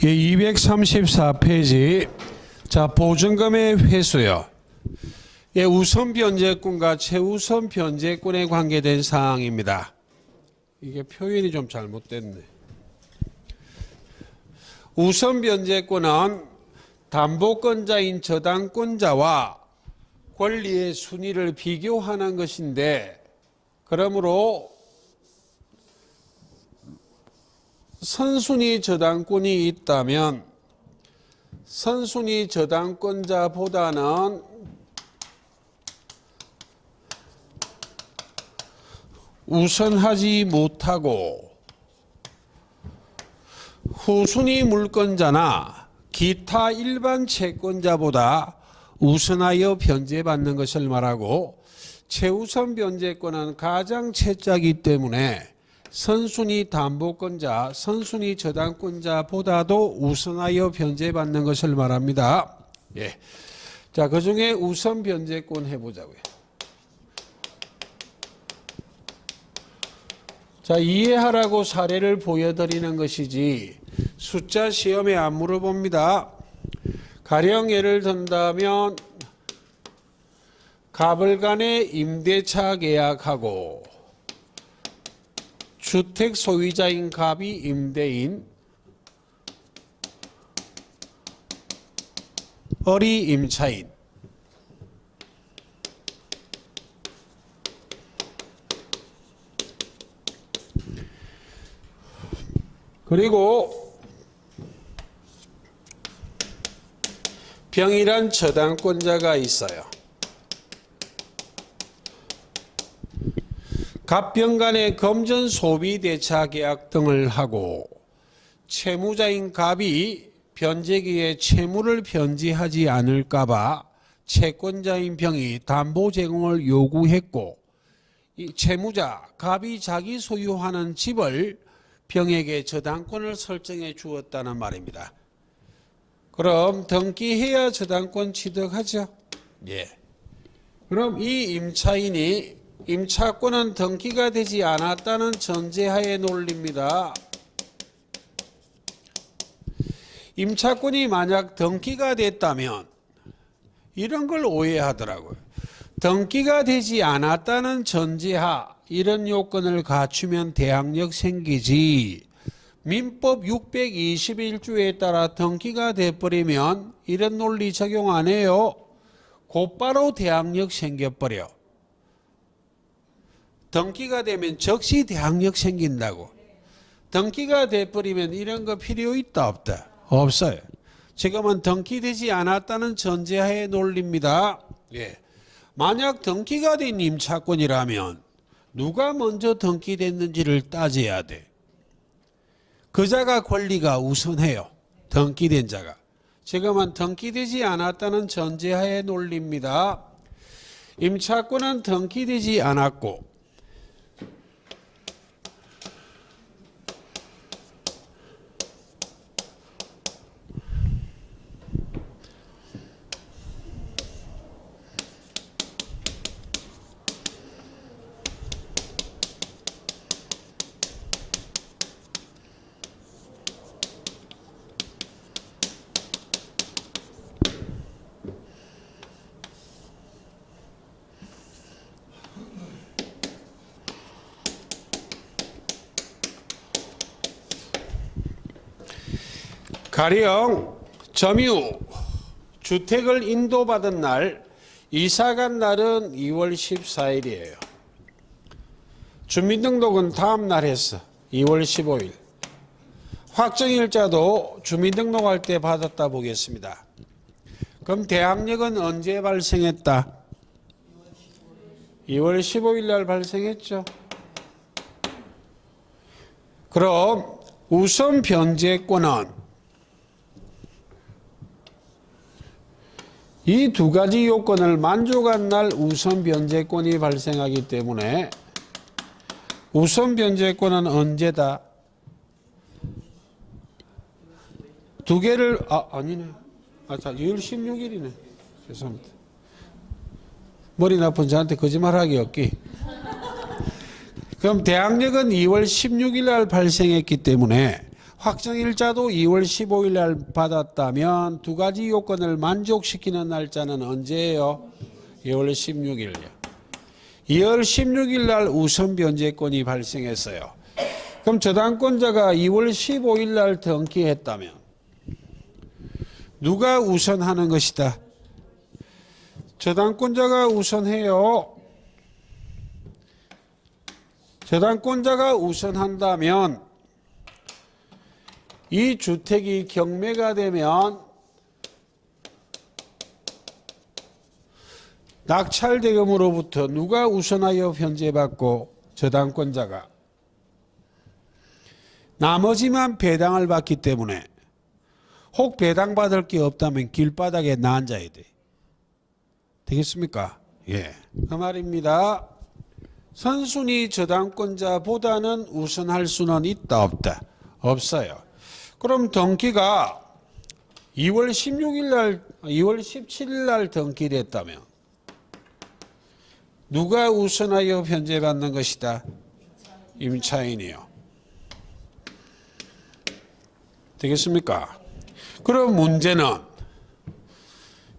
예, 234페이지. 자, 보증금의 회수요. 예, 우선 변제권과 최우선 변제권에 관계된 사항입니다. 이게 표현이 좀 잘못됐네. 우선 변제권은 담보권자인 저당권자와 권리의 순위를 비교하는 것인데, 그러므로 선순위 저당권이 있다면 선순위 저당권자보다는 우선하지 못하고 후순위 물권자나 기타 일반 채권자보다 우선하여 변제받는 것을 말하고, 최우선 변제권은 가장 채자이기 때문에 선순위 담보권자, 선순위 저당권자보다도 우선하여 변제받는 것을 말합니다. 예. 자, 그 중에 우선 변제권 해보자고요. 자, 이해하라고 사례를 보여드리는 것이지 숫자 시험에 안 물어봅니다. 가령 예를 든다면 갑을 간에 임대차 계약하고 주택 소유자인 갑이 임대인, 을이 임차인. 그리고 병이란 저당권자가 있어요. 갑병 간의 금전 소비 대차 계약 등을 하고 채무자인 갑이 변제기에 채무를 변제하지 않을까봐 채권자인 병이 담보 제공을 요구했고, 이 채무자 갑이 자기 소유하는 집을 병에게 저당권을 설정해 주었다는 말입니다. 그럼 등기해야 저당권 취득하죠. 예. 그럼 이 임차인이 임차권은 등기가 되지 않았다는 전제하에 논리입니다. 임차권이 만약 등기가 됐다면 이런 걸 오해하더라고요. 등기가 되지 않았다는 전제하, 이런 요건을 갖추면 대항력 생기지, 민법 621조에 따라 등기가 돼버리면 이런 논리 적용 안 해요. 곧바로 대항력 생겨버려. 등기가 되면 즉시 대항력 생긴다고. 등기가 돼버리면 이런 거 필요 있다 없다? 없어요. 지금은 등기되지 않았다는 전제하에 논리입니다. 예. 만약 등기가 된 임차권이라면 누가 먼저 등기됐는지를 따져야 돼. 그 자가 권리가 우선해요. 등기된 자가. 지금은 등기되지 않았다는 전제하에 논리입니다. 임차권은 등기되지 않았고 가령 점유 주택을 인도받은 날, 이사간 날은 2월 14일이에요. 주민등록은 다음 날 했어. 2월 15일. 확정일자도 주민등록할 때 받았다 보겠습니다. 그럼 대항력은 언제 발생했다? 2월 15일 날 발생했죠. 그럼 우선 변제권은 이 두 가지 요건을 만족한 날 우선 변제권이 발생하기 때문에 우선 변제권은 언제다? 두 개를 아니네. 자, 2월 16일이네. 죄송합니다. 머리 나쁜 저한테 거짓말하기 없기. 그럼 대항력은 2월 16일 날 발생했기 때문에 확정일자도 2월 15일 날 받았다면 두 가지 요건을 만족시키는 날짜는 언제예요? 2월 16일이요. 2월 16일 날 우선 변제권이 발생했어요. 그럼 저당권자가 2월 15일 날 등기했다면 누가 우선하는 것이다? 저당권자가 우선해요. 저당권자가 우선한다면 이 주택이 경매가 되면 낙찰대금으로부터 누가 우선하여 변제받고 저당권자가 나머지만 배당을 받기 때문에 혹 배당받을 게 없다면 길바닥에 앉아야 돼. 되겠습니까? 예. 그 말입니다. 선순위 저당권자보다는 우선할 수는 있다 없다? 없어요. 그럼 등기가 2월 16일 날, 2월 17일 날 등기됐다면 누가 우선하여 변제받는 것이다? 임차인이요. 되겠습니까? 그럼 문제는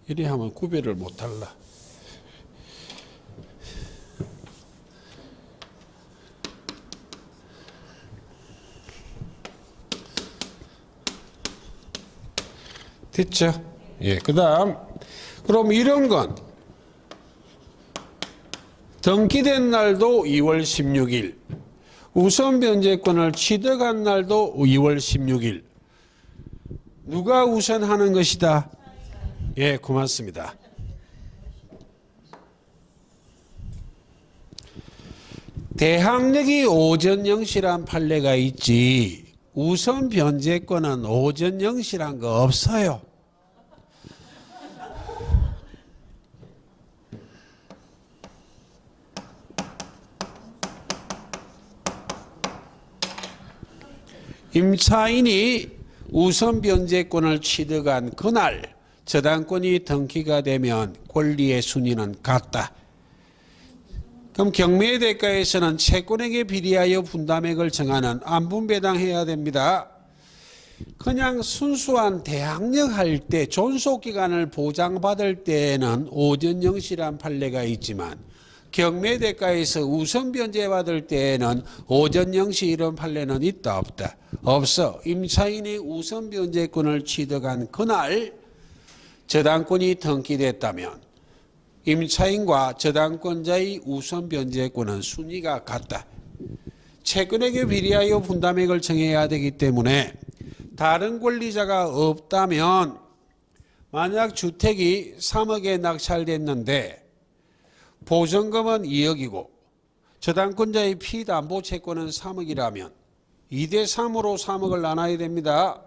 이리 하면 구별을 못할라. 됐죠? 예, 그 다음 그럼 이런 건 등기된 날도 2월 16일 우선 변제권을 취득한 날도 2월 16일 누가 우선하는 것이다? 예, 고맙습니다. 대항력이 오전 0시란 판례가 있지 우선 변제권은 오전 0시란 거 없어요. 임차인이 우선 변제권을 취득한 그날 저당권이 등기가 되면 권리의 순위는 같다. 그럼 경매 대가에서는 채권액에 비례하여 분담액을 정하는 안분배당해야 됩니다. 그냥 순수한 대항력 할 때 존속기간을 보장받을 때에는 오전 0시란 판례가 있지만 경매 대가에서 우선 변제받을 때에는 오전 0시 이런 판례는 있다 없다? 없어. 임차인이 우선 변제권을 취득한 그날 저당권이 등기됐다면 임차인과 저당권자의 우선 변제권은 순위가 같다. 채권액에 비례하여 분담액을 정해야 되기 때문에 다른 권리자가 없다면 만약 주택이 3억에 낙찰됐는데 보증금은 2억이고 저당권자의 피담보 채권은 3억이라면 2대3으로 3억을 나눠야 됩니다.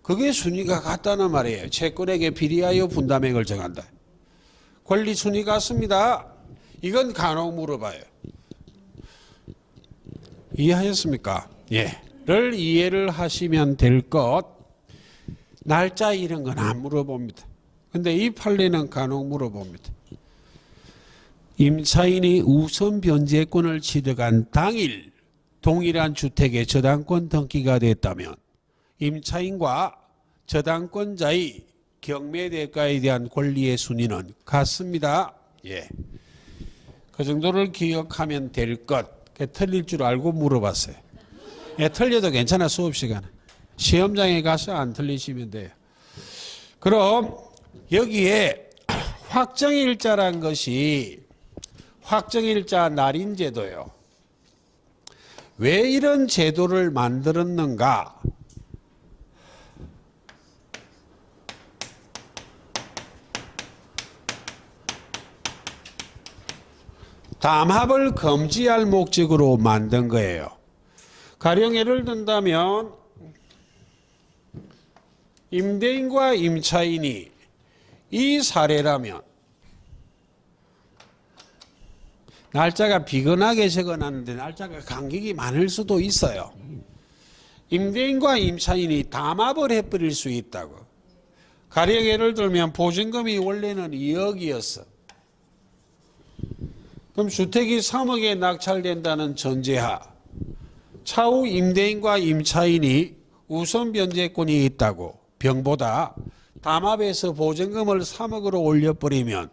그게 순위가 같다는 말이에요. 채권액에 비례하여 분담액을 정한다. 권리 순위 같습니다. 이건 간혹 물어봐요. 이해하셨습니까? 예. 를 이해를 하시면 될 것. 날짜 이런 건 안 물어봅니다. 근데 이 판례는 간혹 물어봅니다. 임차인이 우선 변제권을 취득한 당일 동일한 주택의 저당권 등기가 됐다면 임차인과 저당권자의 경매 대가에 대한 권리의 순위는 같습니다. 예. 그 정도를 기억하면 될 것. 틀릴 줄 알고 물어봤어요. 예, 틀려도 괜찮아. 수업 시간에. 시험장에 가서 안 틀리시면 돼요. 그럼 여기에 확정일자란 것이 확정일자 날인제도요. 왜 이런 제도를 만들었는가? 담합을 금지할 목적으로 만든 거예요. 가령 예를 든다면 임대인과 임차인이 이 사례라면 날짜가 비근하게 적어놨는데 날짜가 간격이 많을 수도 있어요. 임대인과 임차인이 담합을 해버릴 수 있다고. 가령 예를 들면 보증금이 원래는 2억이었어. 그럼 주택이 3억에 낙찰된다는 전제하 차후 임대인과 임차인이 우선 변제권이 있다고 병보다 담합에서 보증금을 3억으로 올려버리면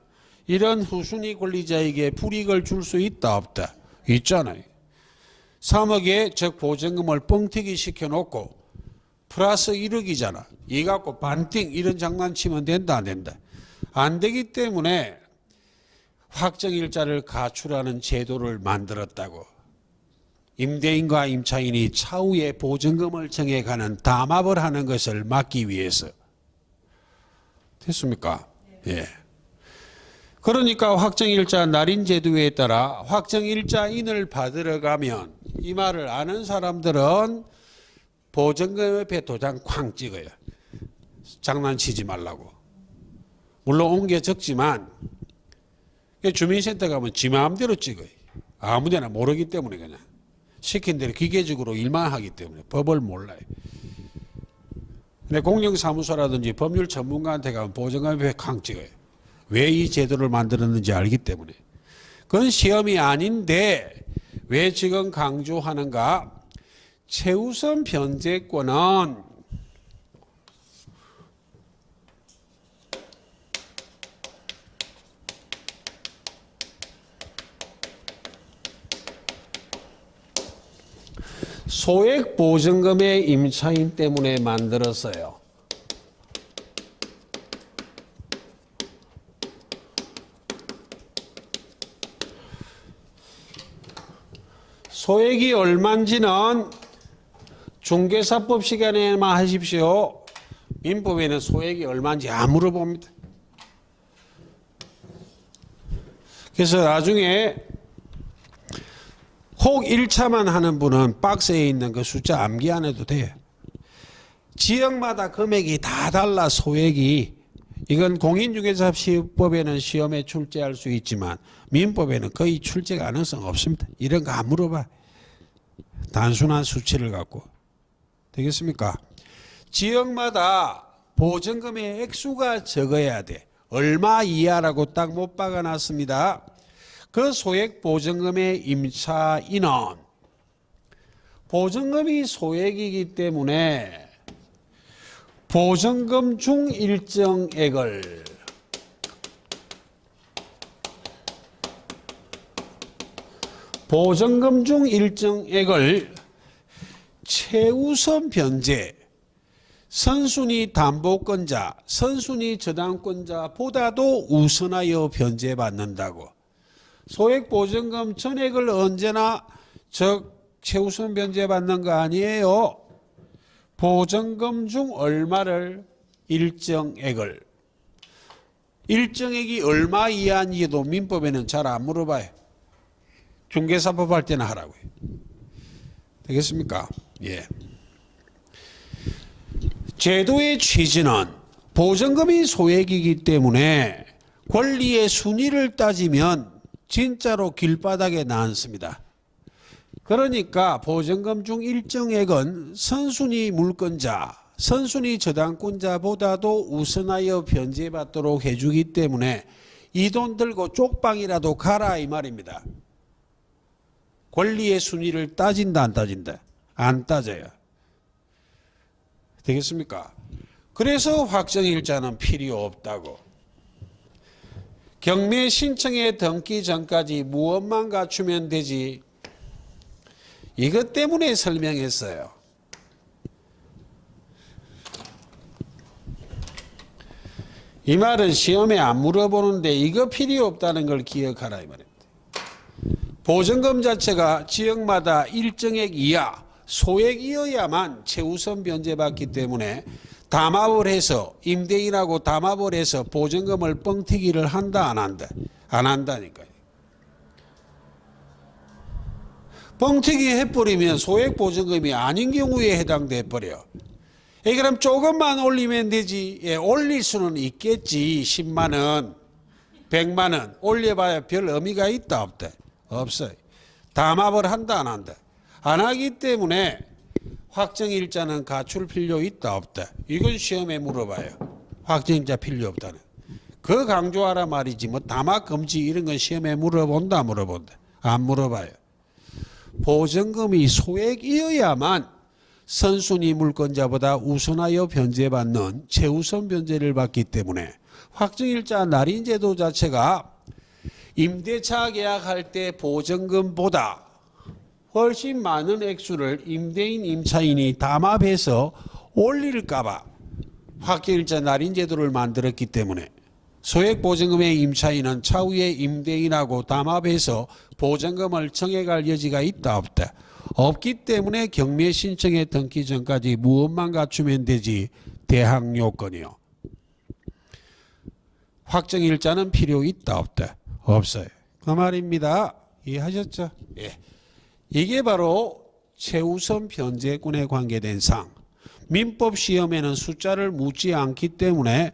이런 후순위 권리자에게 불이익을 줄 수 있다 없다? 있잖아요. 3억에 즉 보증금을 뻥튀기 시켜놓고 플러스 1억이잖아. 이 갖고 반띵 이런 장난치면 된다 안 된다? 안 되기 때문에 확정일자를 가출하는 제도를 만들었다고. 임대인과 임차인이 차후에 보증금을 정해가는 담합을 하는 것을 막기 위해서. 됐습니까? 예. 그러니까 확정일자 날인제도에 따라 확정일자인을 받으러 가면 이 말을 아는 사람들은 보증금 옆에 도장 쾅 찍어요. 장난치지 말라고. 물론 옮겨 적지만 주민센터 가면 지 마음대로 찍어요. 아무데나 모르기 때문에 그냥. 시킨 대로 기계적으로 일만 하기 때문에 법을 몰라요. 근데 공정사무소라든지 법률 전문가한테 가면 보증금 옆에 쾅 찍어요. 왜 이 제도를 만들었는지 알기 때문에. 그건 시험이 아닌데 왜 지금 강조하는가? 최우선 변제권은 소액 보증금의 임차인 때문에 만들었어요. 소액이 얼마인지는 중개사법 시간에만 하십시오. 민법에는 소액이 얼마인지 안 물어봅니다. 그래서 나중에 혹 1차만 하는 분은 박스에 있는 그 숫자 암기 안 해도 돼요. 지역마다 금액이 다 달라 소액이. 이건 공인중개사법에는 시험에 출제할 수 있지만 민법에는 거의 출제 가능성 없습니다. 이런 거 안 물어봐. 단순한 수치를 갖고. 되겠습니까? 지역마다 보증금의 액수가 적어야 돼. 얼마 이하라고 딱 못 박아놨습니다. 그 소액 보증금의 임차인은 보증금이 소액이기 때문에 보증금 중 일정액을 최우선 변제, 선순위 담보권자, 선순위 저당권자보다도 우선하여 변제받는다고. 소액 보증금 전액을 언제나 최우선 변제받는 거 아니에요. 보증금 중 얼마를 일정액을. 일정액이 얼마 이하인지도 민법에는 잘 안 물어봐요. 중개사법 할 때는 하라고요. 되겠습니까? 예. 제도의 취지는 보증금이 소액이기 때문에 권리의 순위를 따지면 진짜로 길바닥에 나앉습니다. 그러니까 보증금 중 일정액은 선순위 물권자, 선순위 저당권자보다도 우선하여 변제받도록 해주기 때문에 이 돈 들고 쪽방이라도 가라 이 말입니다. 권리의 순위를 따진다 안 따진다? 안 따져요. 되겠습니까? 그래서 확정일자는 필요 없다고. 경매 신청에 등기 전까지 무엇만 갖추면 되지. 이것 때문에 설명했어요. 이 말은 시험에 안 물어보는데 이거 필요 없다는 걸 기억하라 이 말입니다. 보증금 자체가 지역마다 일정액 이하 소액이어야만 최우선 변제받기 때문에 담합을 해서 임대인하고 담합을 해서 보증금을 뻥튀기를 한다 안 한다? 안 한다니까요. 뻥튀기 해버리면 소액 보증금이 아닌 경우에 해당돼 버려. 그럼 조금만 올리면 되지. 예, 올릴 수는 있겠지. 10만 원, 100만 원 올려봐야 별 의미가 있다 없다? 없어요. 담합을 한다 안 한다? 안 하기 때문에 확정일자는 갖출 필요 있다 없다? 이건 시험에 물어봐요. 확정일자 필요 없다는. 그 강조하라 말이지 뭐 담합 금지 이런 건 시험에 물어본다 물어본다? 안 물어봐요. 보증금이 소액이어야만 선순위 물권자보다 우선하여 변제받는 최우선 변제를 받기 때문에 확정일자 날인제도 자체가 임대차 계약할 때 보증금보다 훨씬 많은 액수를 임대인, 임차인이 담합해서 올릴까봐 확정일자 날인제도를 만들었기 때문에 소액보증금의 임차인은 차후에 임대인하고 담합해서 보증금을 정해갈 여지가 있다 없다. 없기 때문에 경매 신청에 등기 전까지 무엇만 갖추면 되지? 대항 요건이요. 확정일자는 필요 있다 없다? 없어요. 그 말입니다. 이해하셨죠? 예. 이게 바로 최우선 변제권에 관계된 사항. 민법 시험에는 숫자를 묻지 않기 때문에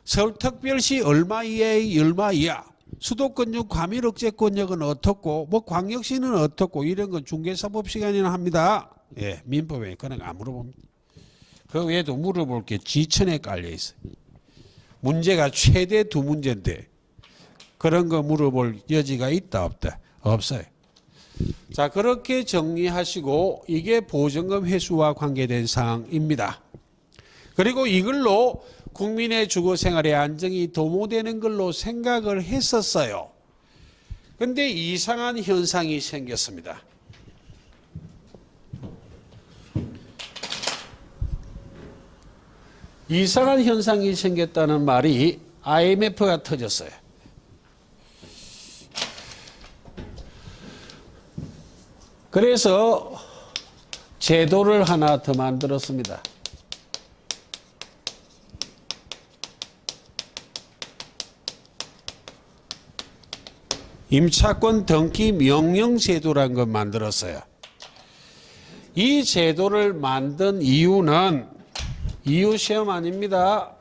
서울특별시 얼마 이하의 얼마 이하, 수도권역 과밀억제권역은 어떻고 뭐 광역시는 어떻고 이런 건 중개사법 시간이나 합니다. 예, 민법에 그냥 안 물어봅니다. 그 외에도 물어볼 게 지천에 깔려 있어요. 문제가 최대 2문제인데 그런 거 물어볼 여지가 있다 없다? 없어요. 자, 그렇게 정리하시고 이게 보증금 회수와 관계된 사항입니다. 그리고 이걸로 국민의 주거 생활의 안정이 도모되는 걸로 생각을 했었어요. 그런데 이상한 현상이 생겼습니다. 이상한 현상이 생겼다는 말이 IMF가 터졌어요. 그래서 제도를 하나 더 만들었습니다. 임차권 등기 명령 제도라는 걸 만들었어요. 이 제도를 만든 이유는 이유 시험 아닙니다.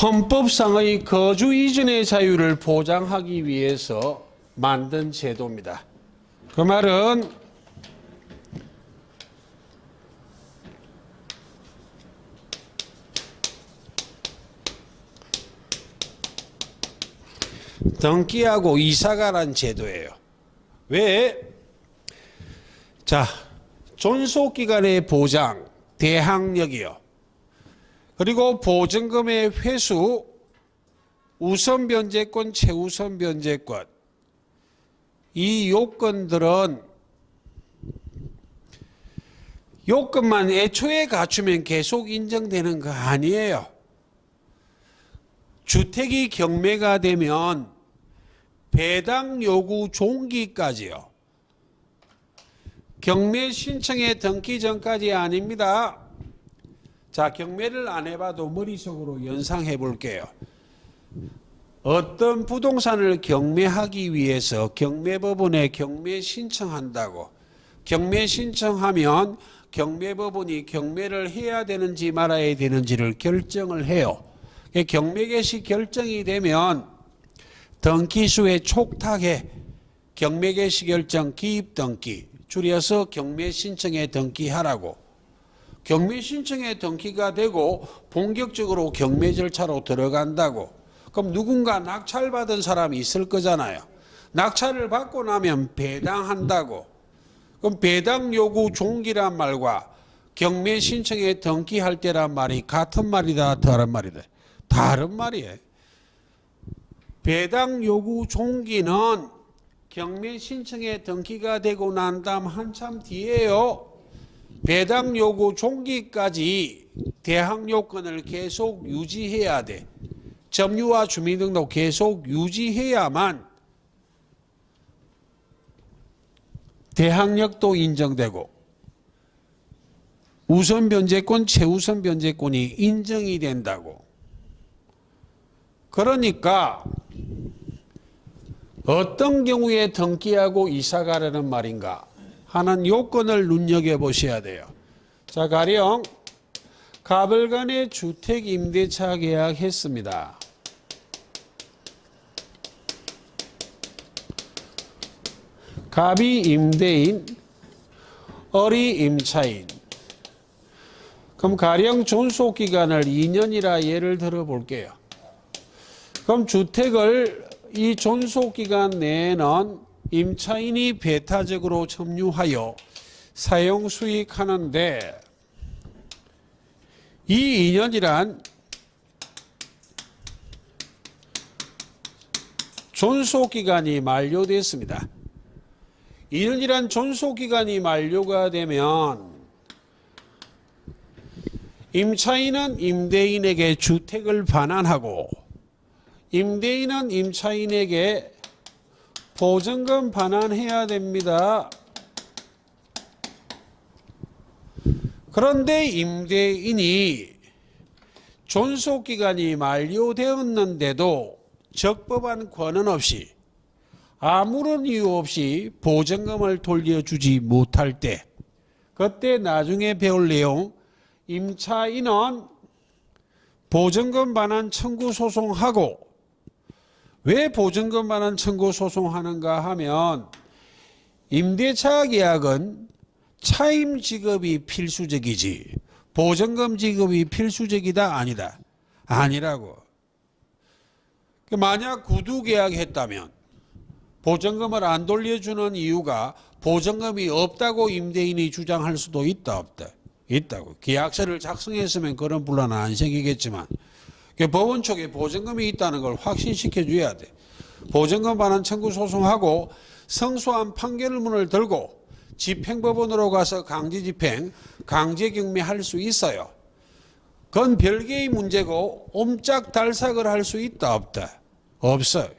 헌법상의 거주 이전의 자유를 보장하기 위해서 만든 제도입니다. 그 말은 등기하고 이사가란 제도예요. 왜? 자, 존속기간의 보장, 대항력이요. 그리고 보증금의 회수, 우선 변제권, 최우선 변제권. 이 요건들은 요건만 애초에 갖추면 계속 인정되는 거 아니에요. 주택이 경매가 되면 배당 요구 종기까지요. 경매 신청에 등기 전까지 아닙니다. 자, 경매를 안 해봐도 머릿속으로 연상해 볼게요. 어떤 부동산을 경매하기 위해서 경매법원에 경매 신청한다고. 경매 신청하면 경매법원이 경매를 해야 되는지 말아야 되는지를 결정을 해요. 경매 개시 결정이 되면 등기수에 촉탁해 경매 개시 결정 기입 등기, 줄여서 경매 신청에 등기하라고. 경매 신청에 등기가 되고 본격적으로 경매 절차로 들어간다고. 그럼 누군가 낙찰받은 사람이 있을 거잖아요. 낙찰을 받고 나면 배당한다고. 그럼 배당 요구 종기란 말과 경매 신청에 등기할 때란 말이 같은 말이다, 다른 말이다? 다른 말이에요. 배당 요구 종기는 경매 신청에 등기가 되고 난 다음 한참 뒤에요. 배당 요구 종기까지 대항 요건을 계속 유지해야 돼. 점유와 주민등록 계속 유지해야만 대항력도 인정되고 우선 변제권, 최우선 변제권이 인정이 된다고. 그러니까 어떤 경우에 등기하고 이사가라는 말인가 하는 요건을 눈여겨보셔야 돼요. 자, 가령 가불간에 주택 임대차 계약했습니다. 갑이 임대인, 을이 임차인. 그럼 가령 존속기간을 2년이라 예를 들어 볼게요. 그럼 주택을 이 존속기간 내에는 임차인이 배타적으로 점유하여 사용 수익하는데 이 2년이란 존속기간이 만료됐습니다. 2년이란 존속기간이 만료가 되면 임차인은 임대인에게 주택을 반환하고 임대인은 임차인에게 보증금 반환해야 됩니다. 그런데 임대인이 존속기간이 만료되었는데도 적법한 권한 없이 아무런 이유 없이 보증금을 돌려주지 못할 때 그때 나중에 배울 내용 임차인은 보증금 반환 청구 소송하고 왜 보증금 반환 청구 소송하는가 하면 임대차 계약은 차임 지급이 필수적이지 보증금 지급이 필수적이다 아니다. 아니라고. 만약 구두 계약했다면 보증금을 안 돌려주는 이유가 보증금이 없다고 임대인이 주장할 수도 있다 없다. 있다고. 계약서를 작성했으면 그런 분란은 안 생기겠지만 법원 쪽에 보증금이 있다는 걸 확신시켜 줘야 돼. 보증금 반환 청구 소송하고 성소한 판결문을 들고 집행법원으로 가서 강제집행, 강제경매할 수 있어요. 그건 별개의 문제고 옴짝달싹을 할 수 있다 없다. 없어요.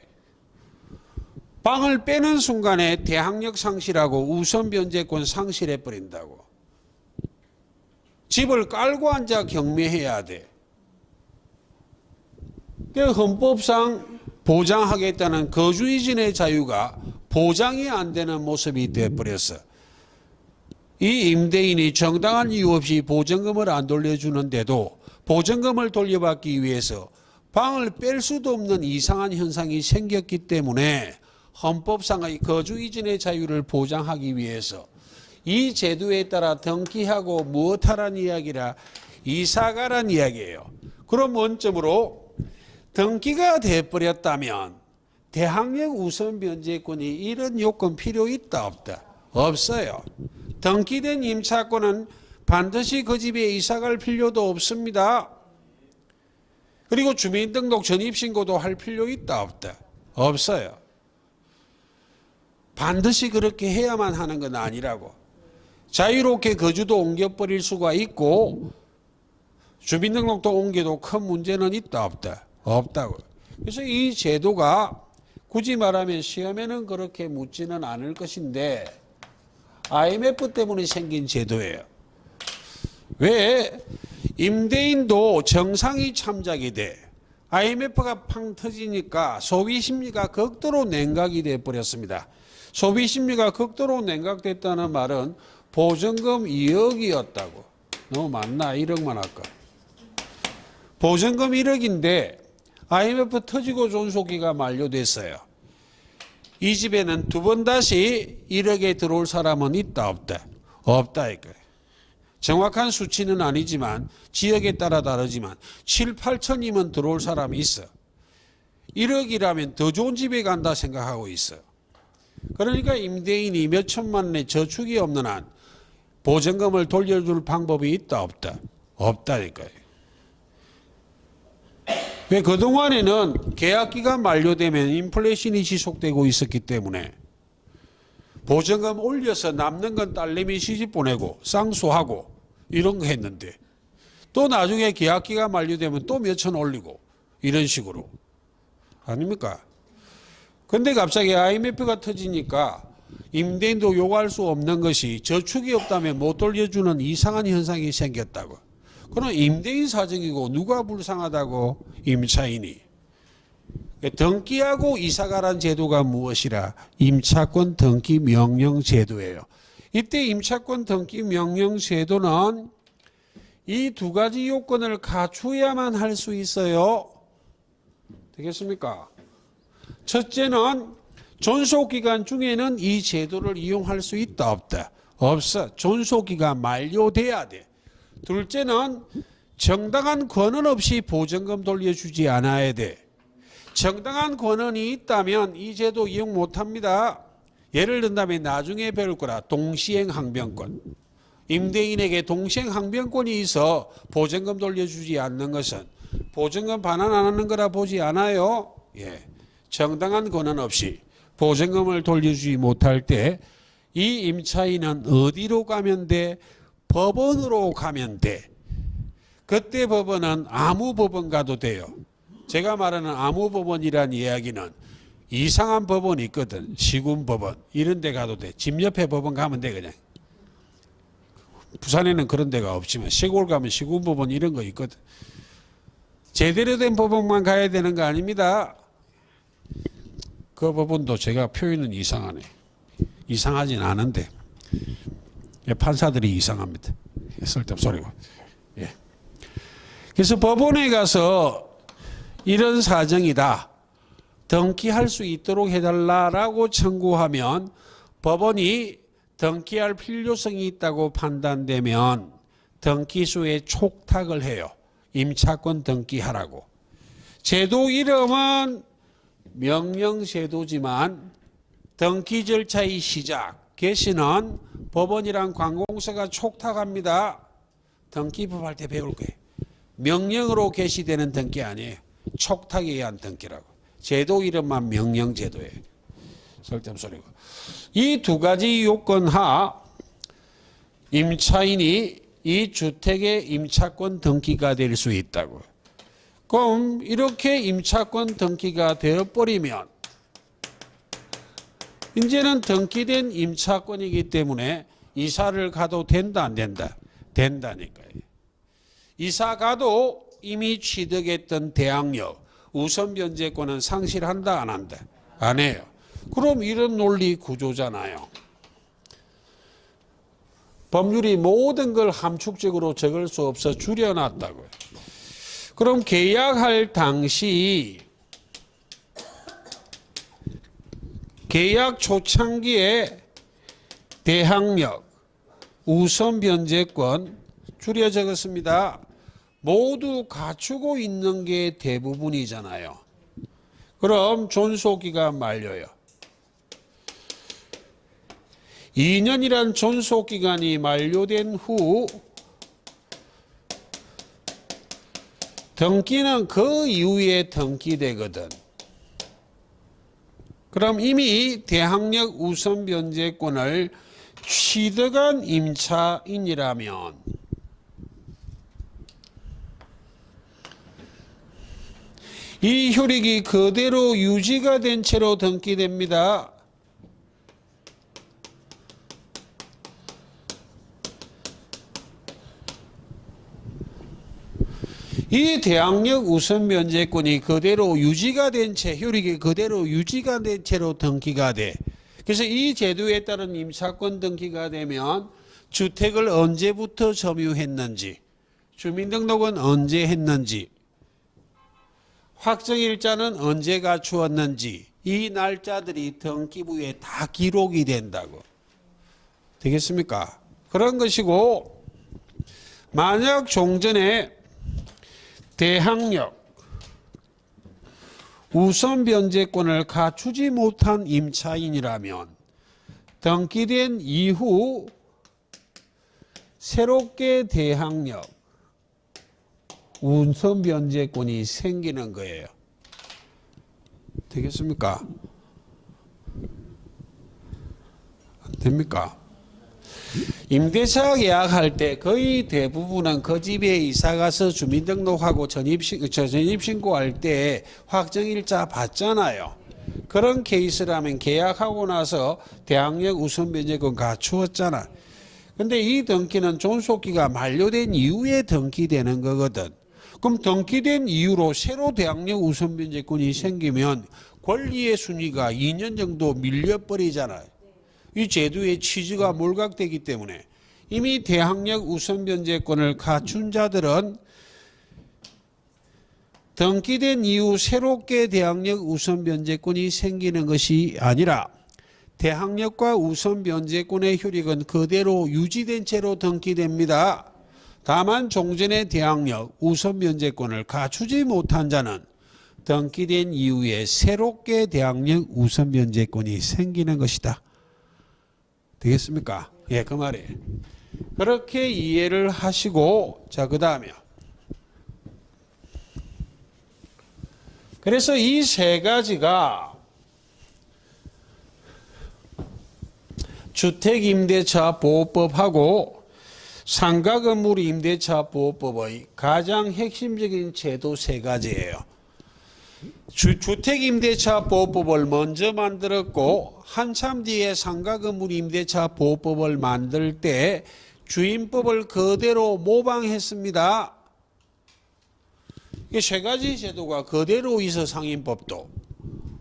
방을 빼는 순간에 대항력 상실하고 우선 변제권 상실해 버린다고. 집을 깔고 앉아 경매해야 돼. 헌법상 보장하겠다는 거주이전의 자유가 보장이 안 되는 모습이 되어버렸어. 이 임대인이 정당한 이유 없이 보증금을 안 돌려주는데도 보증금을 돌려받기 위해서 방을 뺄 수도 없는 이상한 현상이 생겼기 때문에 헌법상의 거주이전의 자유를 보장하기 위해서 이 제도에 따라 등기하고 무엇하란 이야기라 이사가란 이야기예요. 그럼 원점으로 등기가 돼버렸다면 대항력 우선 변제권이 이런 요건 필요 있다 없다? 없어요. 등기된 임차권은 반드시 그 집에 이사갈 필요도 없습니다. 그리고 주민등록 전입신고도 할 필요 있다 없다? 없어요. 반드시 그렇게 해야만 하는 건 아니라고. 자유롭게 거주도 옮겨버릴 수가 있고 주민등록도 옮겨도 큰 문제는 있다 없다? 없다고. 그래서 이 제도가 굳이 말하면 시험에는 그렇게 묻지는 않을 것인데 IMF 때문에 생긴 제도예요. 왜? 임대인도 정상이 참작이 돼. IMF가 팡 터지니까 소비심리가 극도로 냉각이 돼버렸습니다. 소비심리가 극도로 냉각됐다는 말은 보증금 2억이었다고. 너무 많나? 1억만 할까? 보증금 1억인데 IMF 터지고 존속기가 만료됐어요. 이 집에는 두 번 다시 1억에 들어올 사람은 있다 없다? 없다 이거예요. 정확한 수치는 아니지만 지역에 따라 다르지만 7, 8천이면 들어올 사람이 있어. 1억이라면 더 좋은 집에 간다 생각하고 있어. 그러니까 임대인이 몇 천만 원의 저축이 없는 한 보증금을 돌려줄 방법이 있다 없다? 없다니까요. 왜 그동안에는 계약기간 만료되면 인플레이션이 지속되고 있었기 때문에 보증금 올려서 남는 건 딸내미 시집 보내고 쌍수하고 이런 거 했는데 또 나중에 계약기간 만료되면 또 몇천 올리고 이런 식으로 아닙니까? 근데 갑자기 IMF가 터지니까 임대인도 요구할 수 없는 것이 저축이 없다면 못 돌려주는 이상한 현상이 생겼다고. 그럼 임대인 사정이고 누가 불쌍하다고? 임차인이. 등기하고 이사가란 제도가 무엇이라? 임차권 등기 명령 제도예요. 이때 임차권 등기 명령 제도는 이 두 가지 요건을 갖추어야만 할 수 있어요. 되겠습니까? 첫째는 존속기간 중에는 이 제도를 이용할 수 있다 없다? 없어. 존속기간 만료돼야 돼. 둘째는 정당한 권한 없이 보증금 돌려주지 않아야 돼. 정당한 권한이 있다면 이 제도 이용 못합니다. 예를 든다면 나중에 배울 거라 동시행 항변권. 임대인에게 동시행 항변권이 있어 보증금 돌려주지 않는 것은 보증금 반환 안 하는 거라 보지 않아요. 예. 정당한 권한 없이 보증금을 돌려주지 못할 때 이 임차인은 어디로 가면 돼? 법원으로 가면 돼. 그때 법원은 아무 법원 가도 돼요. 제가 말하는 아무 법원이란 이야기는 이상한 법원이 있거든. 시군법원 이런 데 가도 돼. 집 옆에 법원 가면 돼 그냥. 부산에는 그런 데가 없지만 시골 가면 시군법원 이런 거 있거든. 제대로 된 법원만 가야 되는 거 아닙니다. 그 법원도 제가 표현은 이상하네. 이상하진 않은데 판사들이 이상합니다. 쓸데없는 소리고. 예. 그래서 법원에 가서 이런 사정이다. 등기할 수 있도록 해달라고 청구하면 법원이 등기할 필요성이 있다고 판단되면 등기소에 촉탁을 해요. 임차권 등기하라고. 제도 이름은 명령제도지만 등기 절차의 시작, 개시는 법원이랑 관공서가 촉탁합니다. 등기법 할 때 배울 거예요. 명령으로 개시되는 등기 아니에요. 촉탁에 의한 등기라고. 제도 이름만 명령제도예요. 쓸데없는 소리고. 이 두 가지 요건 하 임차인이 이 주택의 임차권 등기가 될 수 있다고. 그럼 이렇게 임차권 등기가 되어버리면 이제는 등기된 임차권이기 때문에 이사를 가도 된다 안 된다? 된다니까요. 이사 가도 이미 취득했던 대항력, 우선 변제권은 상실한다 안 한다? 안 해요. 그럼 이런 논리 구조잖아요. 법률이 모든 걸 함축적으로 적을 수 없어 줄여놨다고요. 그럼 계약할 당시 계약 초창기에 대항력, 우선 변제권 줄여 적었습니다. 모두 갖추고 있는 게 대부분이잖아요. 그럼 존속기간 만료요. 2년이란 존속기간이 만료된 후 등기는 그 이후에 등기되거든. 그럼 이미 대항력 우선 변제권을 취득한 임차인이라면 이 효력이 그대로 유지가 된 채로 등기됩니다. 이 대항력 우선 변제권이 그대로 유지가 된 채, 효력이 그대로 유지가 된 채로 등기가 돼. 그래서 이 제도에 따른 임차권 등기가 되면 주택을 언제부터 점유했는지, 주민등록은 언제 했는지, 확정일자는 언제 갖추었는지 이 날짜들이 등기부에 다 기록이 된다고. 되겠습니까? 그런 것이고, 만약 종전에 대항력 우선 변제권을 갖추지 못한 임차인이라면 등기된 이후 새롭게 대항력 우선 변제권이 생기는 거예요. 되겠습니까? 안 됩니까? 임대차 계약할 때 거의 대부분은 그 집에 이사가서 주민등록하고 전입신고할 때 확정일자 받잖아요. 그런 케이스라면 계약하고 나서 대항력 우선 변제권 갖추었잖아. 근데 이 등기는 존속기가 만료된 이후에 등기되는 거거든. 그럼 등기된 이후로 새로 대항력 우선 변제권이 생기면 권리의 순위가 2년 정도 밀려버리잖아요. 이 제도의 취지가 몰각되기 때문에 이미 대항력 우선 변제권을 갖춘 자들은 등기된 이후 새롭게 대항력 우선 변제권이 생기는 것이 아니라 대항력과 우선 변제권의 효력은 그대로 유지된 채로 등기됩니다. 다만 종전의 대항력 우선 변제권을 갖추지 못한 자는 등기된 이후에 새롭게 대항력 우선 변제권이 생기는 것이다. 되겠습니까? 예, 그 말이에요. 그렇게 이해를 하시고, 자, 그 다음에요. 그래서 이 세 가지가 주택임대차보호법하고 상가건물임대차보호법의 가장 핵심적인 제도 세 가지예요. 주택임대차보호법을 먼저 만들었고 한참 뒤에 상가건물임대차보호법을 만들 때 주임법을 그대로 모방했습니다. 이 세 가지 제도가 그대로 있어 상임법도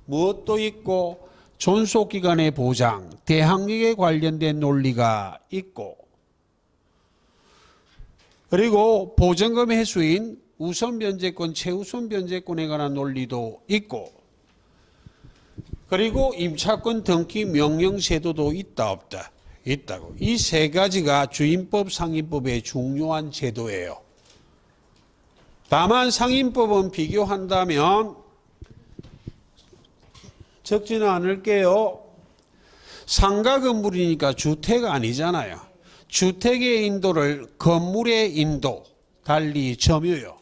무엇도 있고 존속기간의 보장, 대항력에 관련된 논리가 있고 그리고 보증금 회수인 우선 변제권, 최우선 변제권에 관한 논리도 있고 그리고 임차권 등기 명령 제도도 있다 없다? 있다고. 이 세 가지가 주임법, 상임법의 중요한 제도예요. 다만 상임법은 비교한다면 적지는 않을게요. 상가 건물이니까 주택 아니잖아요. 주택의 인도를 건물의 인도, 달리 점유요.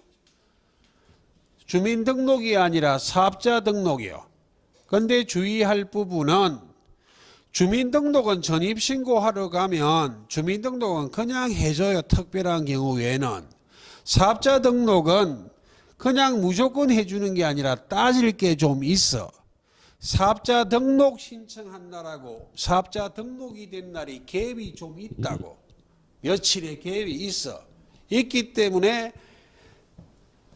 주민등록이 아니라 사업자 등록이요. 그런데 주의할 부분은 주민등록은 전입신고하러 가면 주민등록은 그냥 해줘요. 특별한 경우 외에는. 사업자 등록은 그냥 무조건 해주는 게 아니라 따질 게 좀 있어. 사업자 등록 신청한 날하고 사업자 등록이 된 날이 갭이 좀 있다고. 며칠의 갭이 있어. 있기 때문에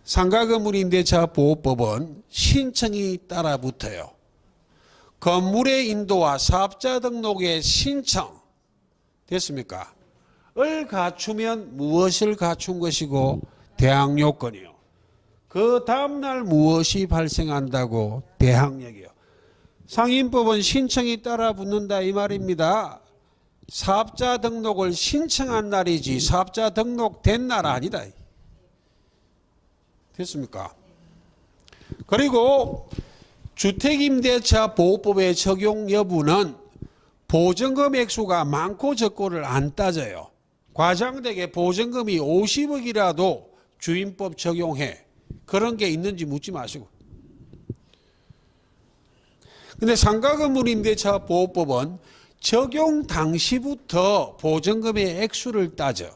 상가건물임대차보호법은 신청이 따라 붙어요. 건물의 인도와 사업자 등록의 신청 됐습니까? 을 갖추면 무엇을 갖춘 것이고 대항요건이요. 그 다음날 무엇이 발생한다고 대항력이요. 상임법은 신청이 따라 붙는다 이 말입니다. 사업자 등록을 신청한 날이지 사업자 등록된 날 아니다. 됐습니까? 그리고 주택임대차보호법의 적용 여부는 보증금 액수가 많고 적고를 안 따져요. 과장되게 보증금이 50억이라도 주임법 적용해. 그런 게 있는지 묻지 마시고. 근데 상가건물임대차보호법은 적용 당시부터 보증금의 액수를 따져.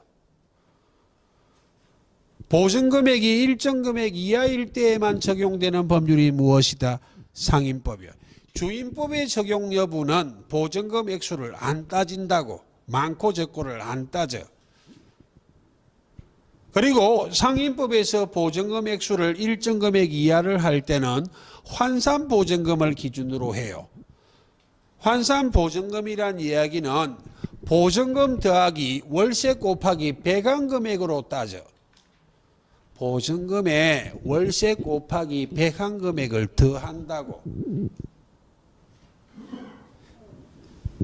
보증금액이 일정 금액 이하일 때에만 적용되는 법률이 무엇이다? 상임법이야. 주임법의 적용 여부는 보증금 액수를 안 따진다고. 많고 적고를 안 따져. 그리고 상임법에서 보증금 액수를 일정 금액 이하를 할 때는 환산보증금을 기준으로 해요. 환산보증금이란 이야기는 보증금 더하기 월세 곱하기 배당금액으로 따져. 보증금에 월세 곱하기 배당금액을 더한다고.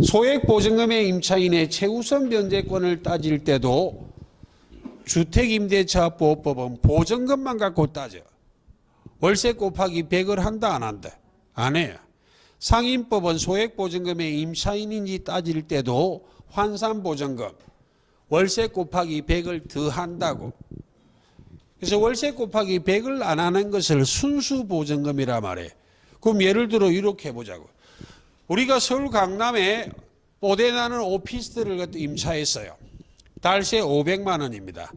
소액보증금의 임차인의 최우선 변제권을 따질 때도 주택임대차보호법은 보증금만 갖고 따져. 월세 곱하기 100을 한다 안 한다? 안 해요. 상임법은 소액보증금의 임차인인지 따질 때도 환산보증금, 월세 곱하기 100을 더한다고. 그래서 월세 곱하기 100을 안 하는 것을 순수보증금이라 말해. 그럼 예를 들어 이렇게 해보자고. 우리가 서울 강남에 뽀대나는 오피스텔을 임차했어요. 달세 500만 원입니다.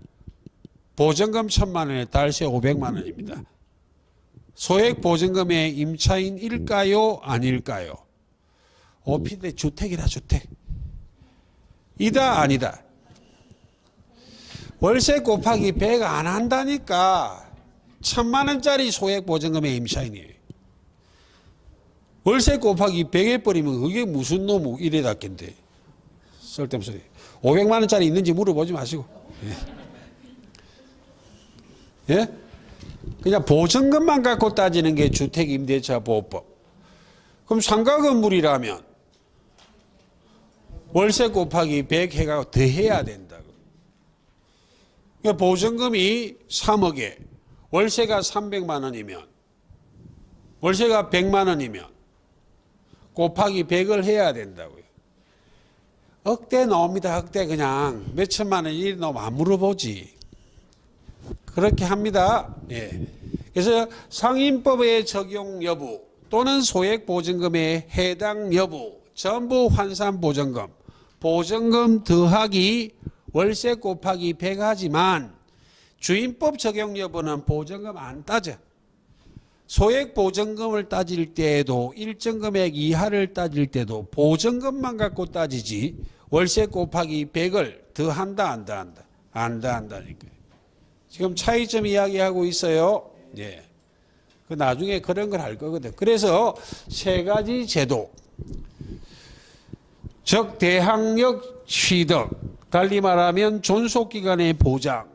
보증금 1000만 원에 달세 500만 원입니다. 소액 보증금의 임차인일까요? 아닐까요? 오피스텔 주택이라 주택. 이다 아니다. 월세 곱하기 100 안 한다니까. 1000만 원짜리 소액 보증금의 임차인이에요. 월세 곱하기 100 해버리면 그게 무슨 놈의 이래답겠는데. 쓸데없는 소리. 500만 원짜리 있는지 물어보지 마시고. 예? 예? 그냥 보증금만 갖고 따지는 게 주택임대차보호법. 그럼 상가 건물이라면 월세 곱하기 100 해가 더 해야 된다고. 그러니까 보증금이 3억에 월세가 300만 원이면 월세가 100만 원이면 곱하기 100을 해야 된다고요. 억대 나옵니다. 억대 그냥 몇 천만 원 일 나오면 안 물어보지. 그렇게 합니다. 예. 그래서 상인법의 적용 여부 또는 소액보증금의 해당 여부 전부 환산보증금, 보증금 더하기 월세 곱하기 100 하지만 주임법 적용 여부는 보증금 안 따져. 소액보증금을 따질 때에도 일정 금액 이하를 따질 때도 보증금만 갖고 따지지 월세 곱하기 100을 더한다 안 더한다? 안 더한다니까요. 지금 차이점 이야기하고 있어요. 예. 그 나중에 그런 걸 할 거거든. 그래서 세 가지 제도. 즉 대항력 취득, 달리 말하면 존속기간의 보장,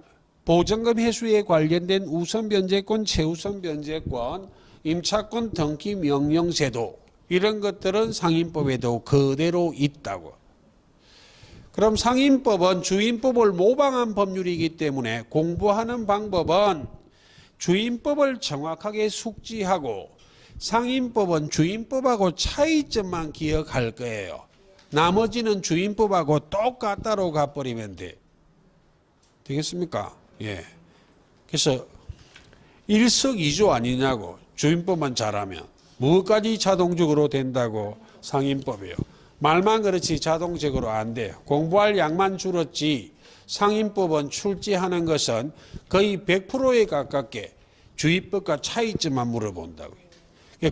보증금 회수에 관련된 우선 변제권, 최우선 변제권, 임차권 등기 명령 제도 이런 것들은 상인법에도 그대로 있다고. 그럼 상인법은 주임법을 모방한 법률이기 때문에 공부하는 방법은 주임법을 정확하게 숙지하고 상인법은 주임법하고 차이점만 기억할 거예요. 나머지는 주임법하고 똑같다로 가버리면 돼. 되겠습니까? 예. 그래서 일석이조 아니냐고. 주임법만 잘하면 뭐까지 자동적으로 된다고. 상인법이요. 말만 그렇지 자동적으로 안 돼요. 공부할 양만 줄었지 상인법은 출제하는 것은 거의 100%에 가깝게 주임법과 차이점만 물어본다고요.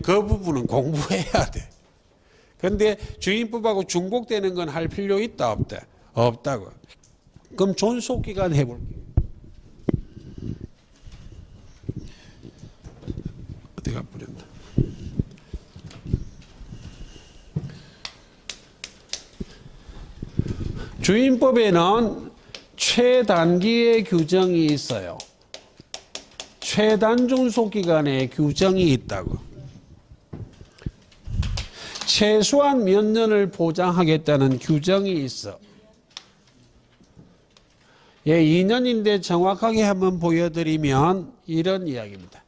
그 부분은 공부해야 돼. 그런데 주임법하고 중복되는 건 할 필요 있다 없다? 없다고. 그럼 존속기간 해볼게요. 어디가 버렸나? 주임법에는 최단기의 규정이 있어요. 최단 존속기간의 규정이 있다고. 최소한 몇 년을 보장하겠다는 규정이 있어. 예, 2년인데 정확하게 한번 보여드리면 이런 이야기입니다.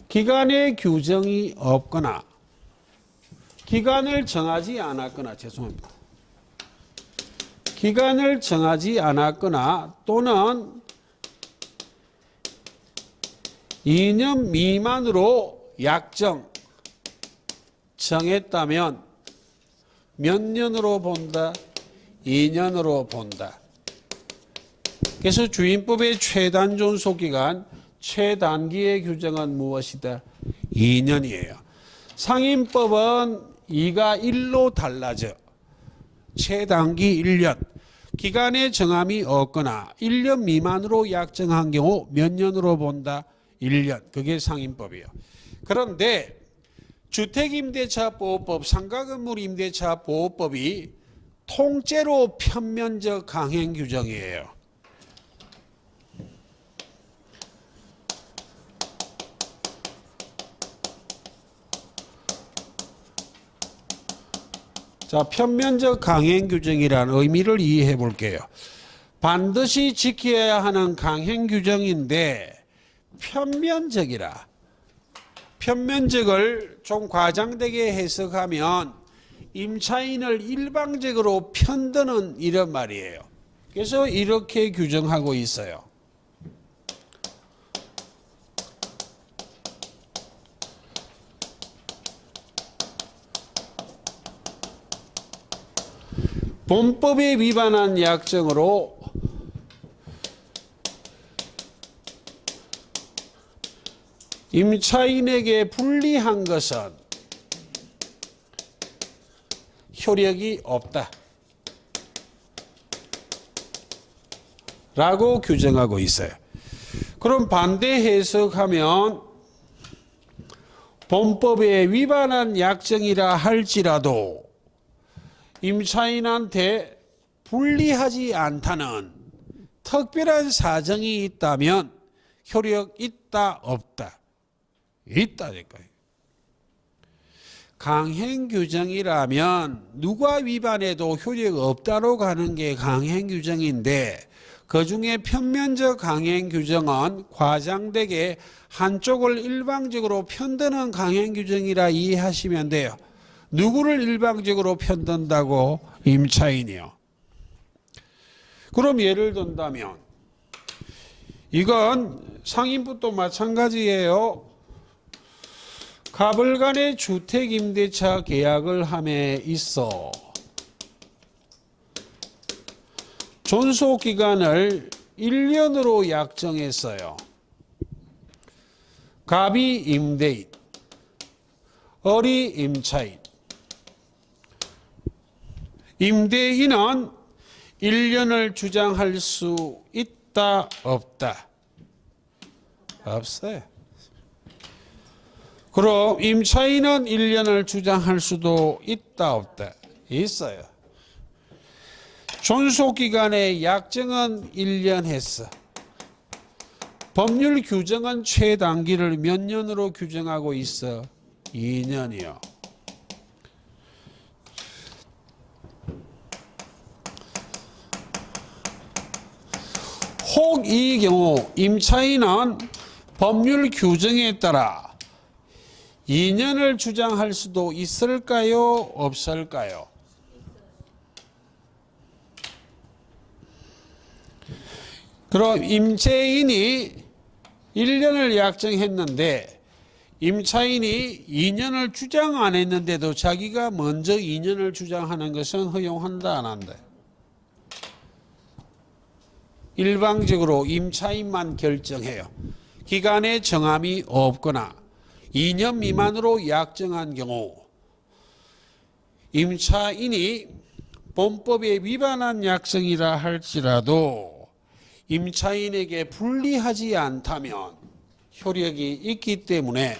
기간의 규정이 없거나 기간을 정하지 않았거나 죄송합니다. 기간을 정하지 않았거나 또는 2년 미만으로 약정 정했다면 몇 년으로 본다? 2년으로 본다. 그래서 주임법의 최단 존속기간, 최단기의 규정은 무엇이다? 2년이에요. 상인법은 2가 1로 달라져. 최단기 1년. 기간의 정함이 없거나 1년 미만으로 약정한 경우 몇 년으로 본다? 1년. 그게 상인법이에요. 그런데 주택임대차보호법, 상가건물임대차보호법이 통째로 편면적 강행 규정이에요. 자, 편면적 강행 규정이라는 의미를 이해해 볼게요. 반드시 지켜야 하는 강행 규정인데 편면적이라. 편면적을 좀 과장되게 해석하면 임차인을 일방적으로 편드는 이런 말이에요. 그래서 이렇게 규정하고 있어요. 본법에 위반한 약정으로 임차인에게 불리한 것은 효력이 없다 라고 규정하고 있어요. 그럼 반대 해석하면 본법에 위반한 약정이라 할지라도 임차인한테 불리하지 않다는 특별한 사정이 있다면 효력 있다 없다. 있다 될까요? 강행 규정이라면 누가 위반해도 효력 없다로 가는 게 강행 규정인데 그중에 편면적 강행 규정은 과장되게 한쪽을 일방적으로 편드는 강행 규정이라 이해하시면 돼요. 누구를 일방적으로 편든다고? 임차인이요. 그럼 예를 든다면 이건 상인부도 마찬가지예요. 갑을 간의 주택임대차 계약을 함에 있어 존속기간을 1년으로 약정했어요. 갑이 임대인, 을이 임차인. 임대인은 1년을 주장할 수 있다 없다? 없어요. 그럼 임차인은 1년을 주장할 수도 있다 없다? 있어요. 존속기간의 약정은 1년 했어. 법률 규정은 최단기를 몇 년으로 규정하고 있어? 2년이요. 혹 이 경우 임차인은 법률 규정에 따라 2년을 주장할 수도 있을까요? 없을까요? 그럼 임차인이 1년을 약정했는데 임차인이 2년을 주장 안 했는데도 자기가 먼저 2년을 주장하는 것은 허용한다 안 한다? 일방적으로 임차인만 결정해요. 기간에 정함이 없거나 2년 미만으로 약정한 경우 임차인이 본법에 위반한 약정이라 할지라도 임차인에게 불리하지 않다면 효력이 있기 때문에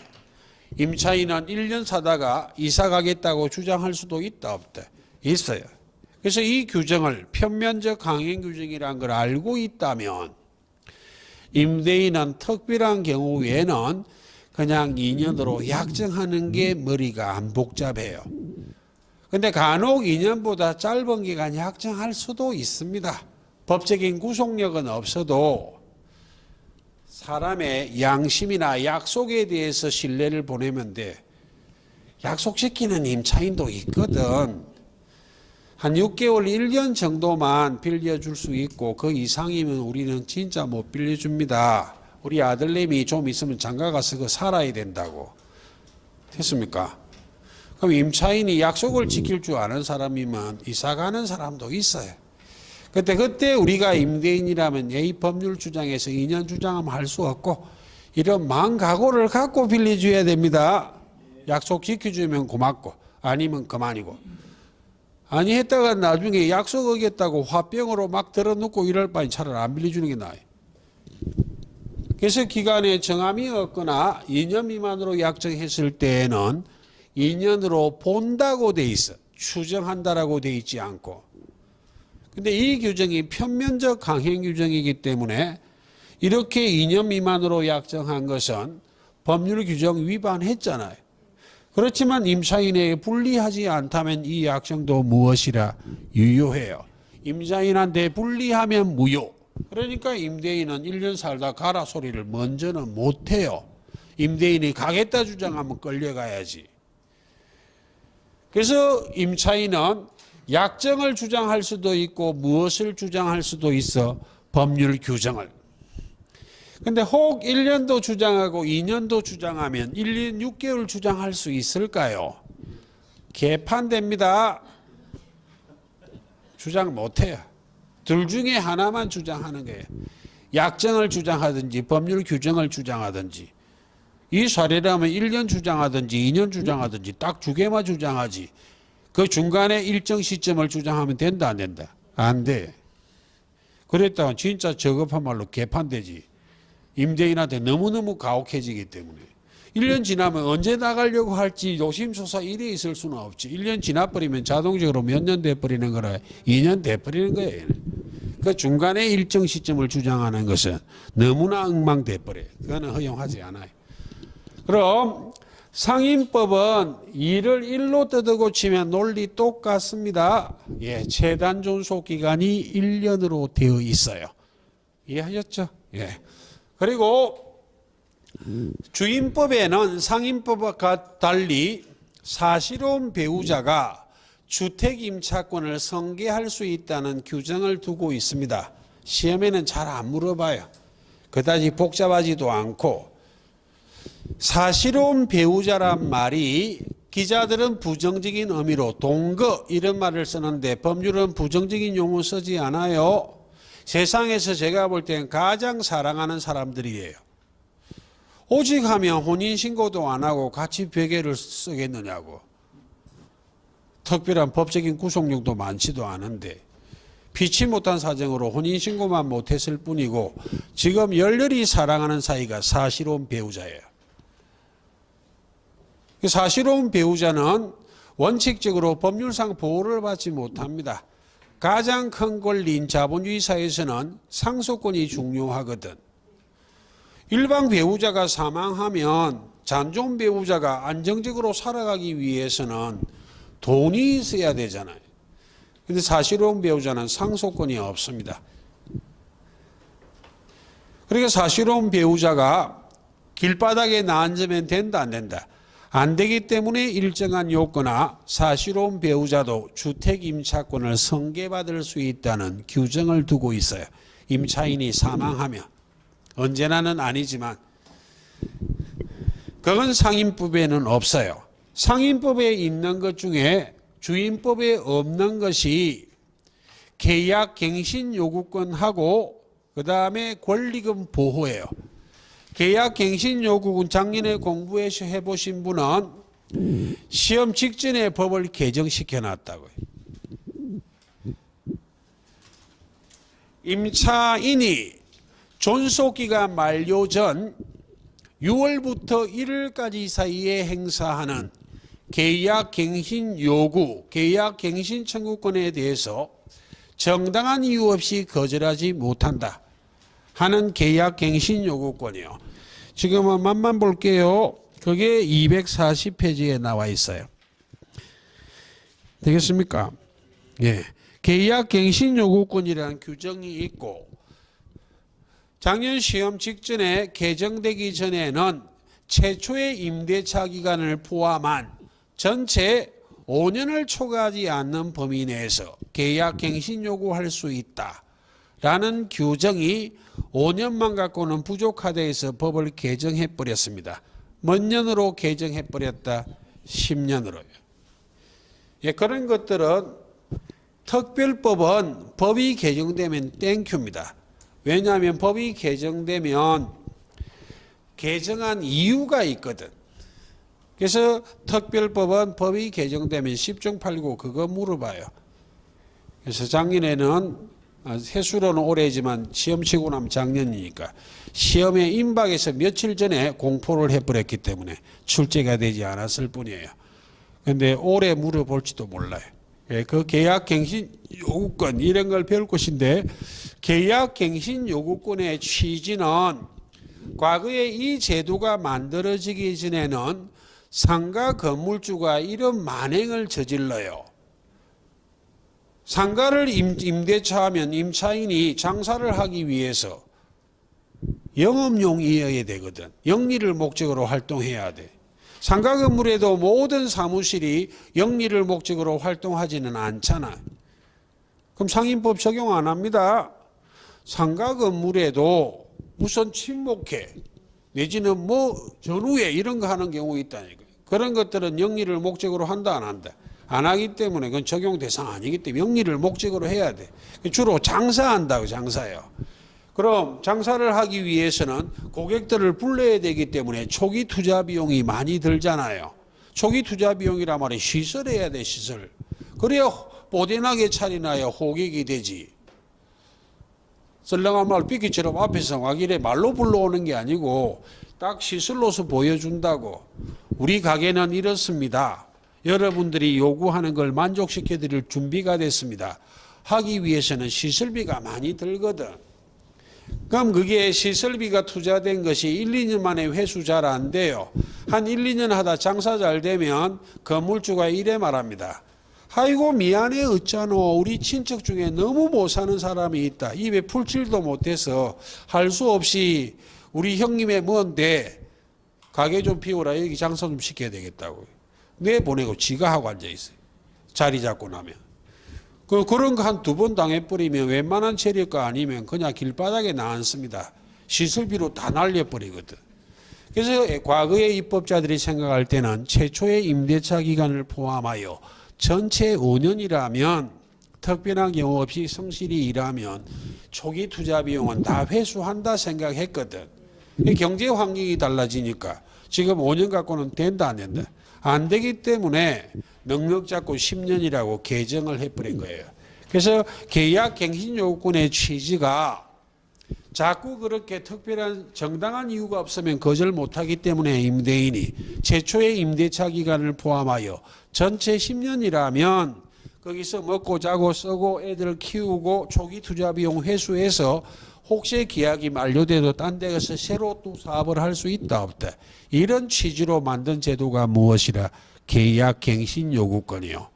임차인은 1년 사다가 이사 가겠다고 주장할 수도 있다 없다? 있어요. 그래서 이 규정을 편면적 강행 규정이라는 걸 알고 있다면 임대인은 특별한 경우 외에는 그냥 2년으로 약정하는 게 머리가 안 복잡해요. 근데 간혹 2년보다 짧은 기간 약정할 수도 있습니다. 법적인 구속력은 없어도 사람의 양심이나 약속에 대해서 신뢰를 보내면 돼. 약속시키는 임차인도 있거든. 한 6개월, 1년 정도만 빌려줄 수 있고 그 이상이면 우리는 진짜 못 빌려줍니다. 우리 아들내미 좀 있으면 장가가서 그 살아야 된다고. 됐습니까? 그럼 임차인이 약속을 지킬 줄 아는 사람이면 이사 가는 사람도 있어요. 그때 우리가 임대인이라면 이 법률 주장에서 2년 주장하면 할 수 없고 이런 마음각오를 갖고 빌려줘야 됩니다. 약속 지켜주면 고맙고 아니면 그만이고. 아니 했다가 나중에 약속 어겼다고 화병으로 막 들어놓고 이럴 바엔 차라리 안 빌려주는 게 나아요. 그래서 기간에 정함이 없거나 2년 미만으로 약정했을 때에는 2년으로 본다고 돼 있어. 추정한다라고 돼 있지 않고. 근데 이 규정이 편면적 강행 규정이기 때문에 이렇게 2년 미만으로 약정한 것은 법률 규정 위반했잖아요. 그렇지만 임차인에게 불리하지 않다면 이 약정도 무엇이라? 유효해요. 임차인한테 불리하면 무효. 그러니까 임대인은 1년 살다 가라 소리를 먼저는 못해요. 임대인이 가겠다 주장하면 끌려가야지. 그래서 임차인은 약정을 주장할 수도 있고 무엇을 주장할 수도 있어? 법률 규정을. 근데 혹 1년도 주장하고 2년도 주장하면 1년 6개월 주장할 수 있을까요? 개판됩니다. 주장 못해요. 둘 중에 하나만 주장하는 거예요. 약정을 주장하든지 법률 규정을 주장하든지. 이 사례라면 1년 주장하든지 2년 주장하든지 딱 두 개만 주장하지. 그 중간에 일정 시점을 주장하면 된다 안 된다? 안 돼. 그랬다가 진짜 저급한 말로 개판되지. 임대인한테 너무너무 가혹해지기 때문에. 1년 지나면 언제 나가려고 할지 노심초사 이래 있을 수는 없지. 1년 지나버리면 자동적으로 몇 년 돼버리는 거라 2년 돼버리는 거예요. 그 중간에 일정 시점을 주장하는 것은 너무나 엉망돼 버려요. 그거는 허용하지 않아요. 그럼 상임법은 2를 1로 뜯어 치면 논리 똑같습니다. 예, 최단 존속 기간이 1년으로 되어 있어요. 이해하셨죠? 예. 그리고 주임법에는 상임법과 달리 사실혼 배우자가 주택 임차권을 승계할 수 있다는 규정을 두고 있습니다. 시험에는 잘 안 물어봐요. 그다지 복잡하지도 않고. 사실혼 배우자란 말이 기자들은 부정적인 의미로 동거 이런 말을 쓰는데 법률은 부정적인 용어 쓰지 않아요. 세상에서 제가 볼 땐 가장 사랑하는 사람들이에요. 오직 하면 혼인신고도 안 하고 같이 베개를 쓰겠느냐고. 특별한 법적인 구속력도 많지도 않은데 피치 못한 사정으로 혼인신고만 못했을 뿐이고 지금 열렬히 사랑하는 사이가 사실혼 배우자예요. 사실혼 배우자는 원칙적으로 법률상 보호를 받지 못합니다. 가장 큰 권리인 자본주의 사회에서는 상속권이 중요하거든. 일반 배우자가 사망하면 잔존 배우자가 안정적으로 살아가기 위해서는 돈이 있어야 되잖아요. 근데 사실혼 배우자는 상속권이 없습니다. 그러니까 사실혼 배우자가 길바닥에 앉으면 된다, 안 된다? 안 되기 때문에 일정한 요건하 사실혼 배우자도 주택 임차권을 승계받을 수 있다는 규정을 두고 있어요. 임차인이 사망하면. 언제나는 아니지만 그건 상임법에는 없어요. 상임법에 있는 것 중에 주임법에 없는 것이 계약갱신 요구권하고 그 다음에 권리금 보호예요. 계약갱신 요구권 작년에 공부해서 해보신 분은 시험 직전에 법을 개정시켜 놨다고요. 임차인이 존속기간 만료 전 6월부터 1일까지 사이에 행사하는 계약갱신 요구, 계약갱신 청구권에 대해서 정당한 이유 없이 거절하지 못한다 하는 계약갱신 요구권이요. 지금은 맛만 볼게요. 그게 240페이지에 나와 있어요. 되겠습니까? 예. 계약갱신 요구권이라는 규정이 있고 작년 시험 직전에 개정되기 전에는 최초의 임대차 기간을 포함한 전체 5년을 초과하지 않는 범위 내에서 계약갱신 요구할 수 있다라는 규정이 5년만 갖고는 부족하다 해서 법을 개정해 버렸습니다. 몇 년으로 개정해 버렸다? 10년으로요. 예, 그런 것들은 특별법은 법이 개정되면 땡큐입니다. 왜냐하면 법이 개정되면 개정한 이유가 있거든. 그래서 특별법은 법이 개정되면 10중 8구 그거 물어봐요. 그래서 작년에는 해수로는 올해지만 시험 치고 나면 작년이니까 시험에 임박해서 며칠 전에 공포를 해버렸기 때문에 출제가 되지 않았을 뿐이에요. 그런데 올해 물어볼지도 몰라요. 그 계약갱신 요구권 이런 걸 배울 것인데 계약갱신 요구권의 취지는 과거에 이 제도가 만들어지기 전에는 상가 건물주가 이런 만행을 저질러요. 상가를 임대차하면 임차인이 장사를 하기 위해서 영업용이어야 되거든. 영리를 목적으로 활동해야 돼. 상가 건물에도 모든 사무실이 영리를 목적으로 활동하지는 않잖아. 그럼 상임법 적용 안 합니다. 상가 건물에도 우선 친목회 내지는 뭐 전후회 이런 거 하는 경우 있다니까요. 그런 것들은 영리를 목적으로 한다 안 한다? 안 하기 때문에 그건 적용 대상 아니기 때문에 영리를 목적으로 해야 돼. 주로 장사한다고 장사요. 그럼 장사를 하기 위해서는 고객들을 불러야 되기 때문에 초기 투자 비용이 많이 들잖아요. 초기 투자 비용이란 말이 시설해야 돼 시설. 그래야 뽀대나게 차리나야 호객이 되지. 썰렁한 말 삐끼처럼 앞에서 와길래 말로 불러오는 게 아니고 딱 시설로서 보여준다고. 우리 가게는 이렇습니다. 여러분들이 요구하는 걸 만족시켜 드릴 준비가 됐습니다 하기 위해서는 시설비가 많이 들거든. 그럼 그게 시설비가 투자된 것이 1, 2년 만에 회수 잘 안 돼요. 한 1, 2년 하다 장사 잘 되면 건물주가 이래 말합니다. 아이고 미안해 어쩌노. 우리 친척 중에 너무 못 사는 사람이 있다. 입에 풀칠도 못해서 할 수 없이 우리 형님의 뭔데 가게 좀 비워라. 여기 장사 좀 시켜야 되겠다고. 내보내고 지가 하고 앉아있어요. 자리 잡고 나면. 그런 거 한 2번 당해버리면 웬만한 체력가 아니면 그냥 길바닥에 나앉습니다. 시설비로 다 날려버리거든. 그래서 과거의 입법자들이 생각할 때는 최초의 임대차 기간을 포함하여 전체 5년이라면 특별한 경우 없이 성실히 일하면 초기 투자 비용은 다 회수한다 생각했거든. 경제 환경이 달라지니까 지금 5년 갖고는 된다 안 된다. 안 되기 때문에 넉넉 잡고 10년이라고 개정을 해버린 거예요. 그래서 계약 갱신 요건의 취지가 자꾸 그렇게 특별한 정당한 이유가 없으면 거절 못하기 때문에 임대인이 최초의 임대차 기간을 포함하여 전체 10년이라면 거기서 먹고 자고 쓰고 애들 키우고 초기 투자 비용 회수해서 혹시 계약이 만료돼도 딴 데 가서 새로 또 사업을 할 수 있다 없다. 이런 취지로 만든 제도가 무엇이라? 계약 갱신 요구권이요.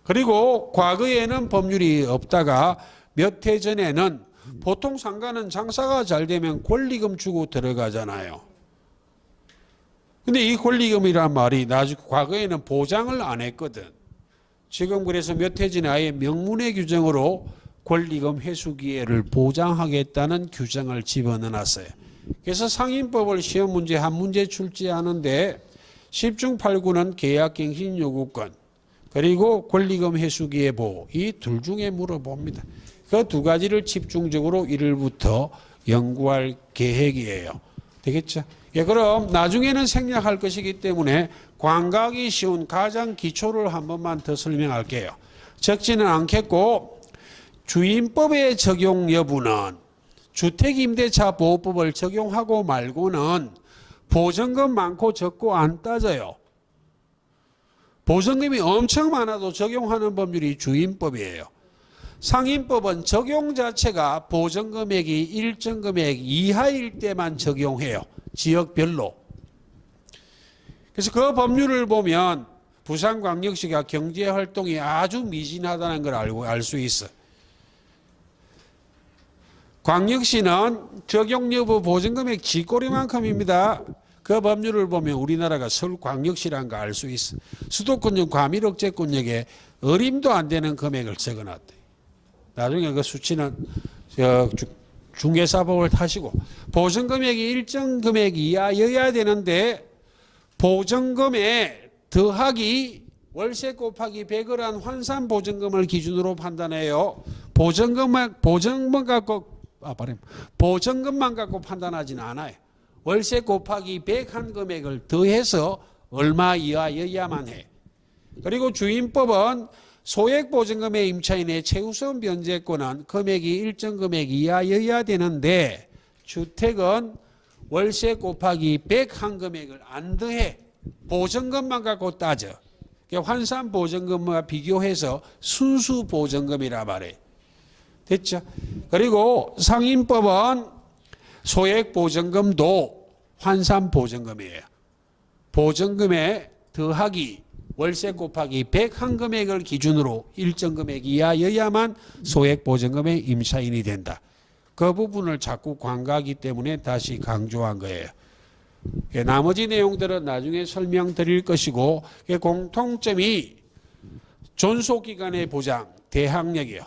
그리고 과거에는 법률이 없다가 몇 해 전에는 보통 상가는 장사가 잘 되면 권리금 주고 들어가잖아요. 근데 이 권리금이란 말이 과거에는 보장을 안 했거든. 지금 그래서 몇 해 전에 아예 명문의 규정으로 권리금 회수 기회를 보장하겠다는 규정을 집어넣어놨어요. 그래서 상인법을 시험 문제 한 문제 출제하는데 10중 8구는 계약갱신 요구권 그리고 권리금 회수 기회 보호 이 둘 중에 물어봅니다. 그 두 가지를 집중적으로 1일부터 연구할 계획이에요. 되겠죠? 예, 그럼 나중에는 생략할 것이기 때문에 광각이 쉬운 가장 기초를 한 번만 더 설명할게요. 적지는 않겠고 주임법의 적용 여부는 주택임대차보호법을 적용하고 말고는 보증금 많고 적고 안 따져요. 보증금이 엄청 많아도 적용하는 법률이 주임법이에요. 상인법은 적용 자체가 보증금액이 일정 금액 이하일 때만 적용해요. 지역별로. 그래서 그 법률을 보면 부산광역시가 경제활동이 아주 미진하다는 걸 알 수 있어. 광역시는 적용 여부 보증금액 쥐꼬리만큼입니다. 그 법률을 보면 우리나라가 서울광역시라는 거 알 수 있어. 수도권역 과밀억제권역에 어림도 안 되는 금액을 적어놨대. 나중에 그 수치는 중개사법을 타시고 보증금액이 일정 금액 이하여야 되는데 보증금에 더하기 월세 곱하기 100을 한 환산보증금을 기준으로 판단해요. 보증금만 갖고 판단하지는 않아요. 월세 곱하기 100한 금액을 더해서 얼마 이하여야만 해. 그리고 주임법은 소액보증금의 임차인의 최우선 변제권은 금액이 일정 금액 이하여야 되는데 주택은 월세 곱하기 100한 금액을 안 더해. 보증금만 갖고 따져. 환산보증금과 비교해서 순수보증금이라 말해. 됐죠? 그리고 상인법은 소액보증금도 환산보증금이에요. 보증금에 더하기 월세 곱하기 100한 금액을 기준으로 일정 금액 이하여야만 소액보증금의 임차인이 된다. 그 부분을 자꾸 광고하기 때문에 다시 강조한 거예요. 나머지 내용들은 나중에 설명드릴 것이고 공통점이 존속기간의 보장, 대항력이요.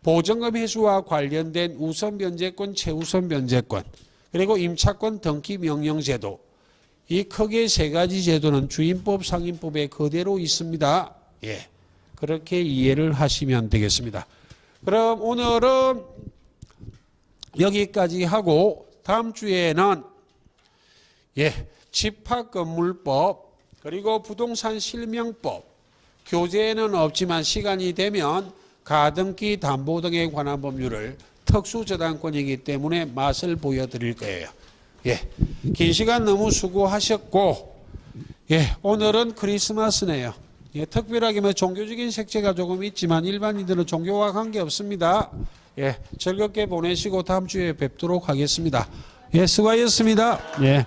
보증금 회수와 관련된 우선 변제권, 최우선 변제권, 그리고 임차권 등기 명령 제도. 이 크게 세 가지 제도는 주임법, 상인법에 그대로 있습니다. 예, 그렇게 이해를 하시면 되겠습니다. 그럼 오늘은 여기까지 하고 다음 주에는 집합건물법 그리고 부동산 실명법 교재에는 없지만 시간이 되면 가등기 담보 등에 관한 법률을 특수저당권이기 때문에 맛을 보여드릴 거예요. 긴 시간 너무 수고하셨고 오늘은 크리스마스네요. 예, 특별하게 뭐 종교적인 색채가 조금 있지만 일반인들은 종교와 관계 없습니다. 예, 즐겁게 보내시고 다음 주에 뵙도록 하겠습니다. 예, 수고하셨습니다. 예.